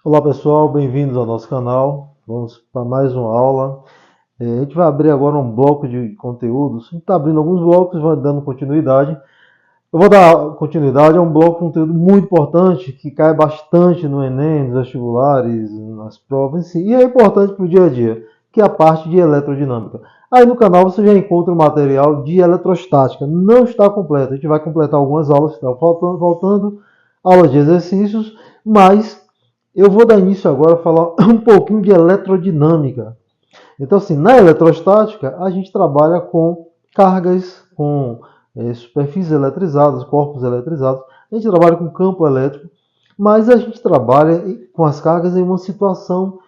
Olá pessoal, bem-vindos ao nosso canal. Vamos para mais uma aula. A gente vai abrir agora um bloco de conteúdos. A gente está abrindo alguns blocos, vai dando continuidade. Eu vou dar continuidade a um bloco de conteúdo muito importante que cai bastante no Enem, nos vestibulares, nas provas em si, e é importante para o dia a dia, que é a parte de eletrodinâmica. Aí no canal você já encontra o material de eletrostática. Não está completo. A gente vai completar algumas aulas que estão faltando aulas de exercícios, mas eu vou dar início agora a falar um pouquinho de eletrodinâmica. Então, assim, na eletrostática, a gente trabalha com cargas, com superfícies eletrizadas, corpos eletrizados. A gente trabalha com campo elétrico, mas a gente trabalha com as cargas em uma situação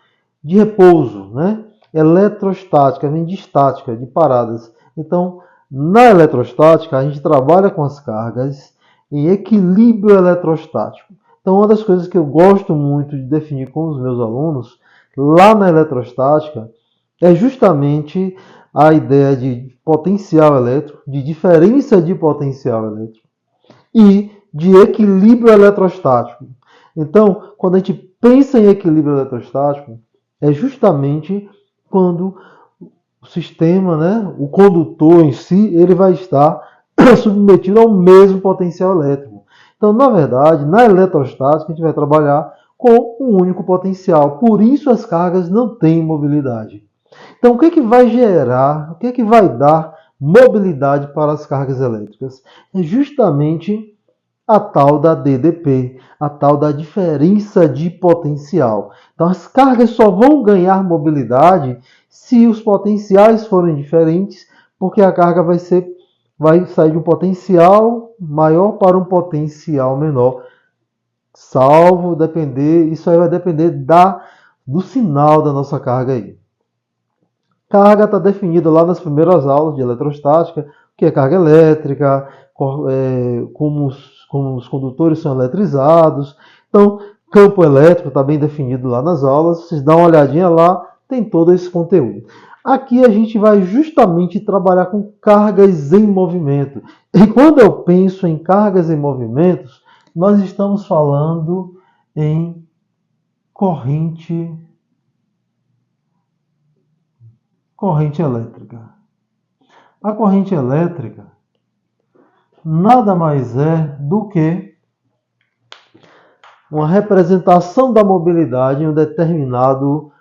de repouso, né? Eletrostática, vem de estática, de paradas. Então, na eletrostática, a gente trabalha com as cargas em equilíbrio eletrostático. Então, uma das coisas que eu gosto muito de definir com os meus alunos, lá na eletrostática, é justamente a ideia de potencial elétrico, de diferença de potencial elétrico e de equilíbrio eletrostático. Então, quando a gente pensa em equilíbrio eletrostático, é justamente quando o sistema, né, o condutor em si, ele vai estar submetido ao mesmo potencial elétrico. Então, na verdade, na eletrostática, a gente vai trabalhar com um único potencial. Por isso, as cargas não têm mobilidade. Então, o que vai gerar, o que vai dar mobilidade para as cargas elétricas? É justamente a tal da DDP, a tal da diferença de potencial. Então, as cargas só vão ganhar mobilidade se os potenciais forem diferentes, porque a carga vai sair de um potencial maior para um potencial menor, salvo depender, isso aí vai depender do sinal da nossa carga aí. Carga está definida lá nas primeiras aulas de eletrostática, o que é carga elétrica, como os condutores são eletrizados. Então, campo elétrico está bem definido lá nas aulas. Vocês dão uma olhadinha lá, tem todo esse conteúdo. Aqui a gente vai justamente trabalhar com cargas em movimento. E quando eu penso em cargas em movimentos, nós estamos falando em corrente elétrica. A corrente elétrica nada mais é do que uma representação da mobilidade em um determinado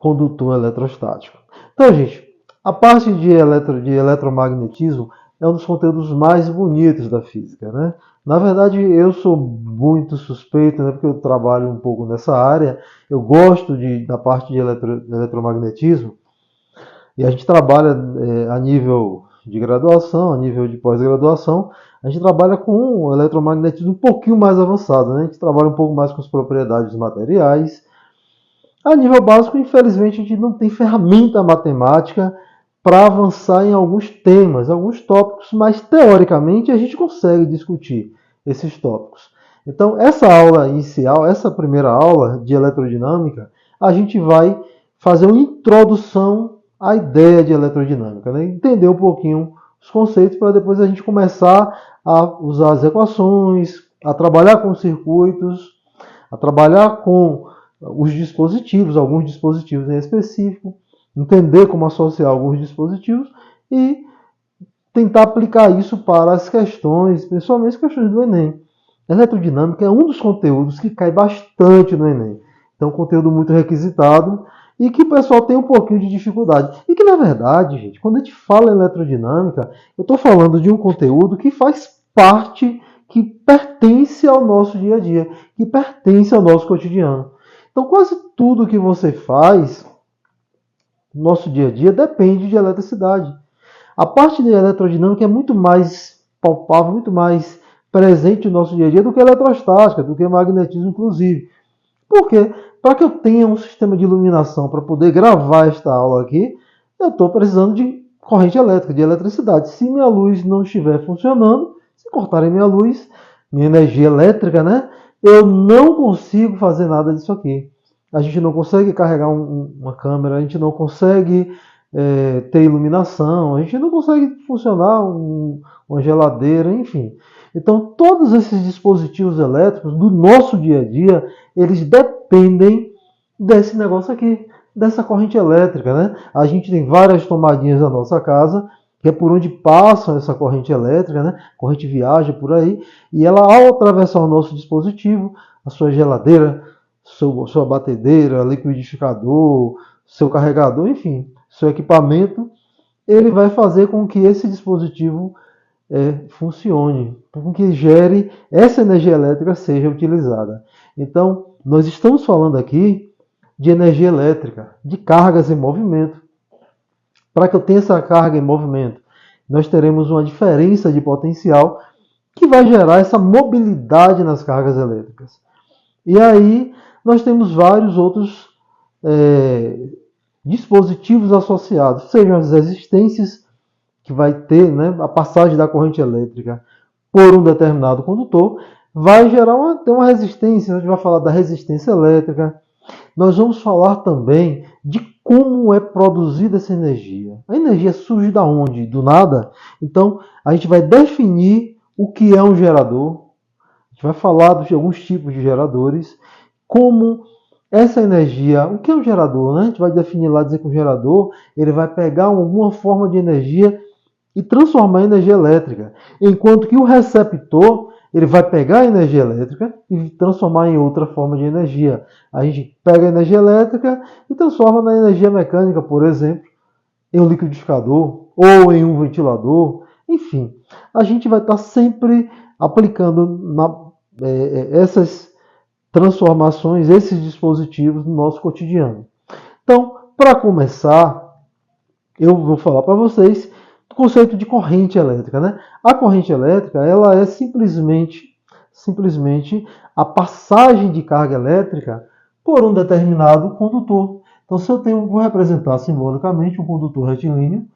condutor eletrostático. Então, gente, a parte de eletromagnetismo é um dos conteúdos mais bonitos da física, né? Na verdade, eu sou muito suspeito, né, porque eu trabalho um pouco nessa área. Eu gosto da parte de eletromagnetismo e a gente trabalha a nível de graduação, a nível de pós-graduação, a gente trabalha com o eletromagnetismo um pouquinho mais avançado, né? A gente trabalha um pouco mais com as propriedades dos materiais. A nível básico, infelizmente, a gente não tem ferramenta matemática para avançar em alguns temas, alguns tópicos, mas teoricamente a gente consegue discutir esses tópicos. Então, essa aula inicial, essa primeira aula de eletrodinâmica, a gente vai fazer uma introdução à ideia de eletrodinâmica, né? Entender um pouquinho os conceitos para depois a gente começar a usar as equações, a trabalhar com circuitos, a trabalhar com os dispositivos, alguns dispositivos em específico, entender como associar alguns dispositivos e tentar aplicar isso para as questões, principalmente as questões do Enem. Eletrodinâmica é um dos conteúdos que cai bastante no Enem. Então, conteúdo muito requisitado e que o pessoal tem um pouquinho de dificuldade. E que, na verdade, gente, quando a gente fala em eletrodinâmica, eu estou falando de um conteúdo que faz parte, que pertence ao nosso dia a dia, que pertence ao nosso cotidiano. Então, quase tudo que você faz no nosso dia a dia depende de eletricidade. A parte de eletrodinâmica é muito mais palpável, muito mais presente no nosso dia a dia do que a eletrostática, do que o magnetismo, inclusive. Por quê? Para que eu tenha um sistema de iluminação para poder gravar esta aula aqui, eu estou precisando de corrente elétrica, de eletricidade. Se minha luz não estiver funcionando, se cortarem minha luz, minha energia elétrica, né? Eu não consigo fazer nada disso aqui. A gente não consegue carregar uma câmera, a gente não consegue ter iluminação, a gente não consegue funcionar uma geladeira, enfim. Então, todos esses dispositivos elétricos do nosso dia a dia, eles dependem desse negócio aqui, dessa corrente elétrica, né? A gente tem várias tomadinhas na nossa casa, que é por onde passa essa corrente elétrica, né? A corrente viaja por aí, e ela, ao atravessar o nosso dispositivo, a sua geladeira, sua batedeira, liquidificador, seu carregador, enfim, seu equipamento, ele vai fazer com que esse dispositivo funcione, com que gere essa energia elétrica seja utilizada. Então, nós estamos falando aqui de energia elétrica, de cargas em movimento. Para que eu tenha essa carga em movimento, nós teremos uma diferença de potencial que vai gerar essa mobilidade nas cargas elétricas. E aí nós temos vários outros dispositivos associados, sejam as resistências que vai ter, né, a passagem da corrente elétrica por um determinado condutor, vai gerar uma resistência. A gente vai falar da resistência elétrica. Nós vamos falar também de como é produzida essa energia. A energia surge da onde? Do nada? Então, a gente vai definir o que é um gerador. A gente vai falar de alguns tipos de geradores, como essa energia, o que é um gerador, né? A gente vai definir lá, dizer que um gerador, ele vai pegar alguma forma de energia e transformar em energia elétrica, enquanto que o receptor, ele vai pegar a energia elétrica e transformar em outra forma de energia. A gente pega a energia elétrica e transforma na energia mecânica, por exemplo, em um liquidificador ou em um ventilador. Enfim, a gente vai estar sempre aplicando essas transformações, esses dispositivos no nosso cotidiano. Então, para começar, eu vou falar para vocês o conceito de corrente elétrica, né? A corrente elétrica, ela é simplesmente a passagem de carga elétrica por um determinado condutor. Então, se eu vou representar simbolicamente um condutor retilíneo,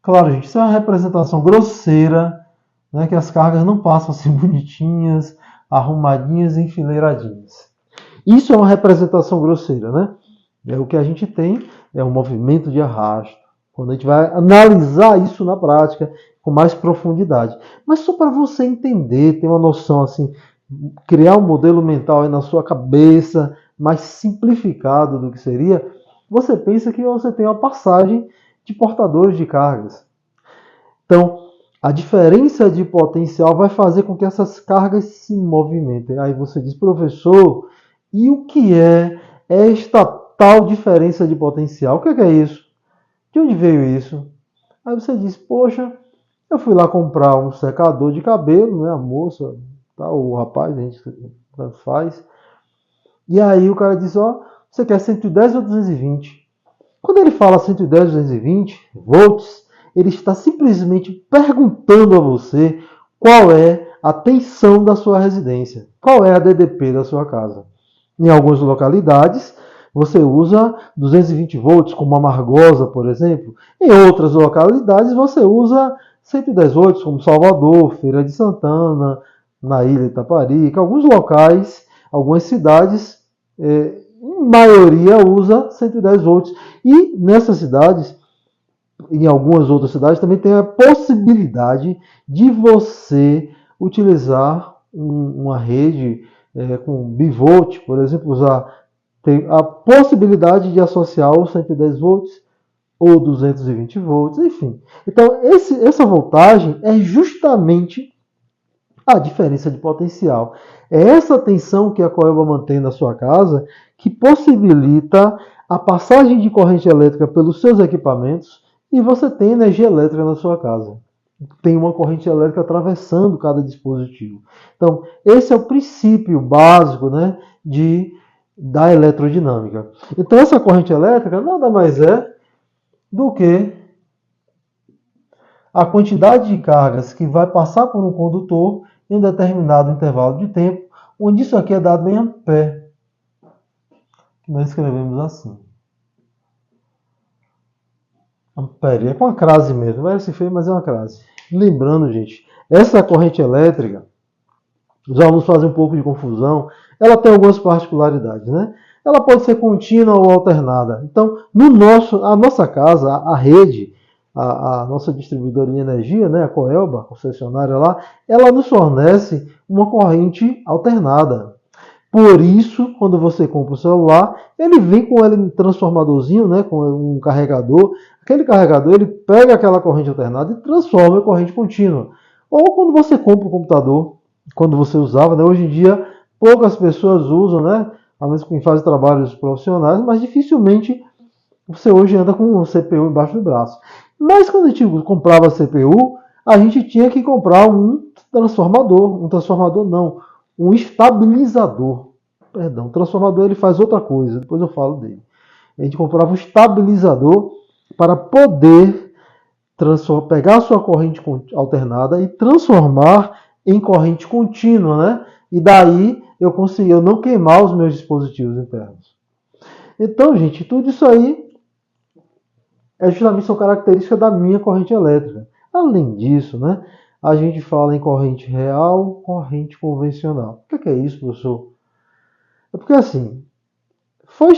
claro, gente, isso é uma representação grosseira, né, que as cargas não passam assim bonitinhas, arrumadinhas, enfileiradinhas. Isso é uma representação grosseira, né? O que a gente tem é um movimento de arrasto. Quando a gente vai analisar isso na prática com mais profundidade. Mas só para você entender, ter uma noção assim, criar um modelo mental aí na sua cabeça, mais simplificado do que seria, você pensa que você tem uma passagem de portadores de cargas. Então, a diferença de potencial vai fazer com que essas cargas se movimentem. Aí você diz, professor, e o que é esta tal diferença de potencial? O que é isso? De onde veio isso? Aí você diz, poxa, eu fui lá comprar um secador de cabelo, né? A moça, tá, o rapaz, a gente tanto faz. E aí o cara diz, ó, você quer 110 ou 220? Quando ele fala 110 ou 220 volts, ele está simplesmente perguntando a você qual é a tensão da sua residência, qual é a DDP da sua casa. Em algumas localidades, você usa 220 volts, como Amargosa, por exemplo. Em outras localidades, você usa 110 volts, como Salvador, Feira de Santana, na Ilha Itaparica. Alguns locais, algumas cidades, em maioria, usa 110 volts. E nessas cidades, em algumas outras cidades, também tem a possibilidade de você utilizar uma rede com bivolt, por exemplo, tem a possibilidade de associar os 110 volts ou 220 volts, enfim. Então, essa voltagem é justamente a diferença de potencial. É essa tensão que a Coelba mantém na sua casa que possibilita a passagem de corrente elétrica pelos seus equipamentos e você tem energia elétrica na sua casa. Tem uma corrente elétrica atravessando cada dispositivo. Então, esse é o princípio básico, né, da eletrodinâmica. Então, essa corrente elétrica nada mais é do que a quantidade de cargas que vai passar por um condutor em um determinado intervalo de tempo, onde isso aqui é dado em ampere. Nós escrevemos assim. Ampere, é com a crase mesmo, parece feio, mas é uma crase. Lembrando, gente, essa corrente elétrica, os alunos fazem um pouco de confusão, ela tem algumas particularidades, né? Ela pode ser contínua ou alternada. Então, a nossa casa, a rede, a nossa distribuidora de energia, né, a Coelba, a concessionária lá, ela nos fornece uma corrente alternada. Por isso, quando você compra o celular, ele vem com um transformadorzinho, né, com um carregador. Aquele carregador, ele pega aquela corrente alternada e transforma em corrente contínua. Ou quando você compra um computador, quando você usava, né, hoje em dia poucas pessoas usam, né, a menos que fazem trabalhos profissionais, mas dificilmente você hoje anda com um CPU embaixo do braço. Mas quando a gente comprava CPU, a gente tinha que comprar um transformador não, um estabilizador. Perdão, o transformador ele faz outra coisa, depois eu falo dele. A gente comprava um estabilizador para poder pegar a sua corrente alternada e transformar em corrente contínua, né? E daí eu não queimar os meus dispositivos internos. Então, gente, tudo isso aí justamente são características da minha corrente elétrica. Além disso, né, a gente fala em corrente real, corrente convencional. O que é isso, professor? É porque assim, foi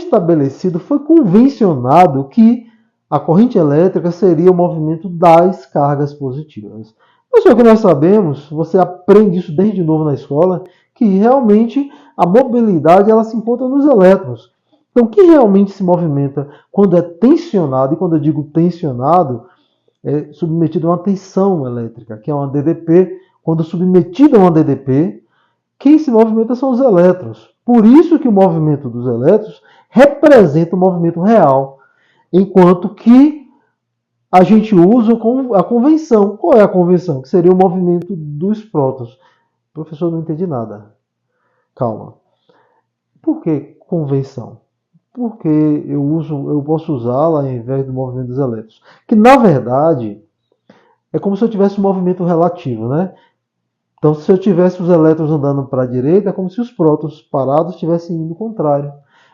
convencionado que a corrente elétrica seria o movimento das cargas positivas. Mas só que nós sabemos, você aprende isso desde novo na escola, que realmente a mobilidade ela se encontra nos elétrons. Então, o que realmente se movimenta quando é tensionado, e quando eu digo tensionado, é submetido a uma tensão elétrica, que é uma DDP. Quando submetido a uma DDP, quem se movimenta são os elétrons. Por isso que o movimento dos elétrons representa o movimento real, enquanto que a gente usa a convenção. Qual é a convenção? Que seria o movimento dos prótons. Professor, não entendi nada. Calma. Por que convenção? Porque eu posso usá-la ao invés do movimento dos elétrons. Que na verdade é como se eu tivesse um movimento relativo, né? Então, se eu tivesse os elétrons andando para a direita, é como se os prótons parados estivessem indo ao contrário.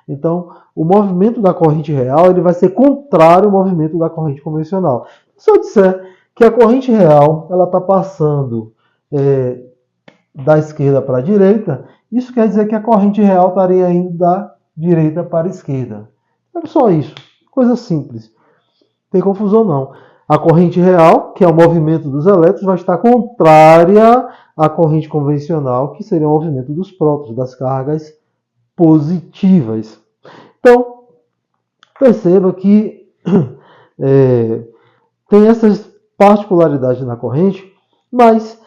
Então, o movimento da corrente real ele vai ser contrário ao movimento da corrente convencional. Se eu disser que a corrente real ela está passando da esquerda para a direita, isso quer dizer que a corrente real estaria indo da direita para a esquerda. É só isso. Coisa simples. Não tem confusão não. A corrente real, que é o movimento dos elétrons, vai estar contrária à corrente convencional, que seria o movimento dos prótons, das cargas positivas. Então, perceba que tem essas particularidades na corrente, mas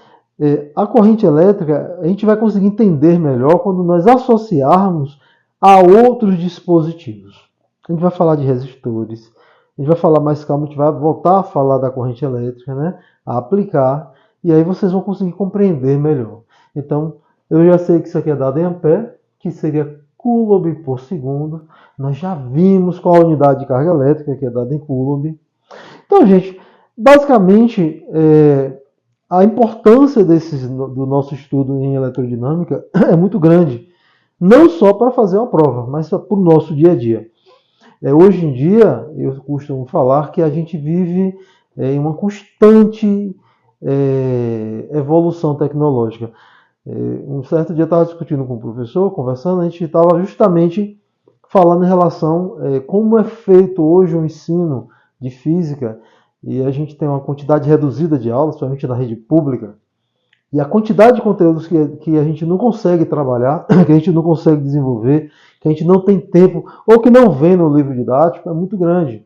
a corrente elétrica a gente vai conseguir entender melhor quando nós associarmos a outros dispositivos. A gente vai falar de resistores, a gente vai falar mais calmo, a gente vai voltar a falar da corrente elétrica, né? A aplicar, e aí vocês vão conseguir compreender melhor. Então, eu já sei que isso aqui é dado em ampere, que seria coulomb por segundo. Nós já vimos qual a unidade de carga elétrica, que é dada em coulomb. Então, gente, basicamente, a importância do nosso estudo em eletrodinâmica é muito grande. Não só para fazer uma prova, mas para o nosso dia a dia. Hoje em dia, eu costumo falar que a gente vive em uma constante evolução tecnológica. Um certo dia eu estava discutindo com o professor, conversando, a gente estava justamente falando em relação como é feito hoje o ensino de física, e a gente tem uma quantidade reduzida de aulas, principalmente na rede pública, e a quantidade de conteúdos que a gente não consegue trabalhar, que a gente não consegue desenvolver, que a gente não tem tempo, ou que não vê no livro didático, é muito grande.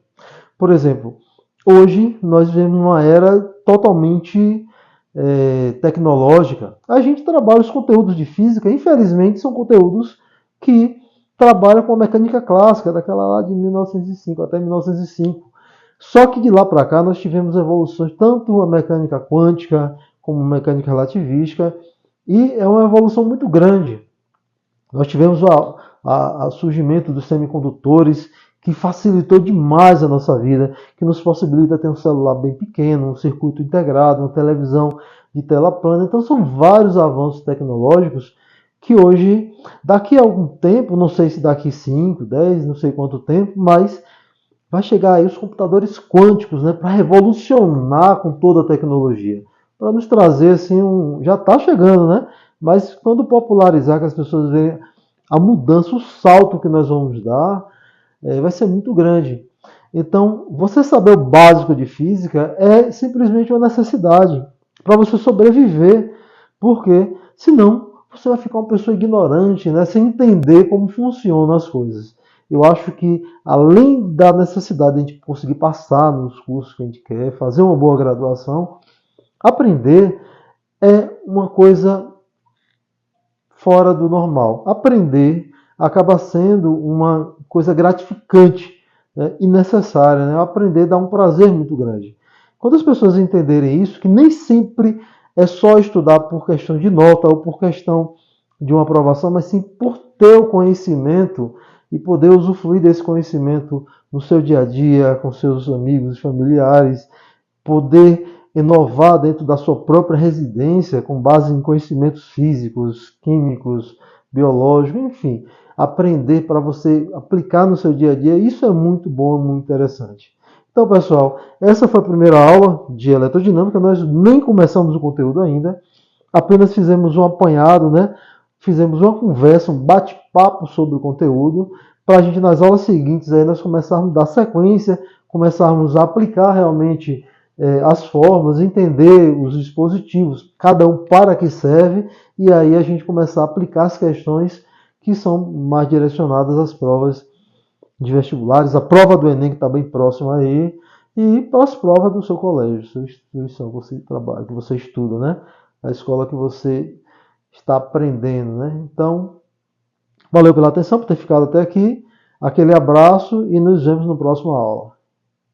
Por exemplo, hoje nós vivemos uma era totalmente tecnológica. A gente trabalha os conteúdos de física, infelizmente são conteúdos que trabalham com a mecânica clássica, daquela lá de 1905 até 1905. Só que de lá para cá nós tivemos evoluções, tanto a mecânica quântica, como mecânica relativística, e é uma evolução muito grande. Nós tivemos o surgimento dos semicondutores, que facilitou demais a nossa vida, que nos possibilita ter um celular bem pequeno, um circuito integrado, uma televisão de tela plana. Então são vários avanços tecnológicos que hoje, daqui a algum tempo, não sei se daqui 5, 10, não sei quanto tempo, mas vai chegar aí os computadores quânticos, né, para revolucionar com toda a tecnologia. Para nos trazer assim já está chegando, né? Mas quando popularizar, que as pessoas vejam a mudança, o salto que nós vamos dar, vai ser muito grande. Então, você saber o básico de física é simplesmente uma necessidade para você sobreviver, porque senão você vai ficar uma pessoa ignorante, né, sem entender como funcionam as coisas. Eu acho que, além da necessidade de a gente conseguir passar nos cursos que a gente quer, fazer uma boa graduação, aprender é uma coisa fora do normal. Aprender acaba sendo uma coisa gratificante, né, e necessária. Né? Aprender dá um prazer muito grande. Quando as pessoas entenderem isso, que nem sempre é só estudar por questão de nota ou por questão de uma aprovação, mas sim por ter o conhecimento e poder usufruir desse conhecimento no seu dia a dia, com seus amigos e familiares, poder inovar dentro da sua própria residência com base em conhecimentos físicos, químicos, biológicos, enfim, aprender para você aplicar no seu dia a dia, isso é muito bom, muito interessante. Então, pessoal, essa foi a primeira aula de eletrodinâmica, nós nem começamos o conteúdo ainda, apenas fizemos um apanhado, né? Fizemos uma conversa, um bate-papo sobre o conteúdo, para a gente nas aulas seguintes aí nós começarmos a dar sequência, começarmos a aplicar realmente as formas, entender os dispositivos, cada um para que serve, e aí a gente começar a aplicar as questões que são mais direcionadas às provas de vestibulares, a prova do Enem que está bem próxima aí, e para as provas do seu colégio, sua instituição que você trabalha, que você estuda, né? A escola que você está aprendendo, né? Então, valeu pela atenção, por ter ficado até aqui. Aquele abraço e nos vemos na próxima aula.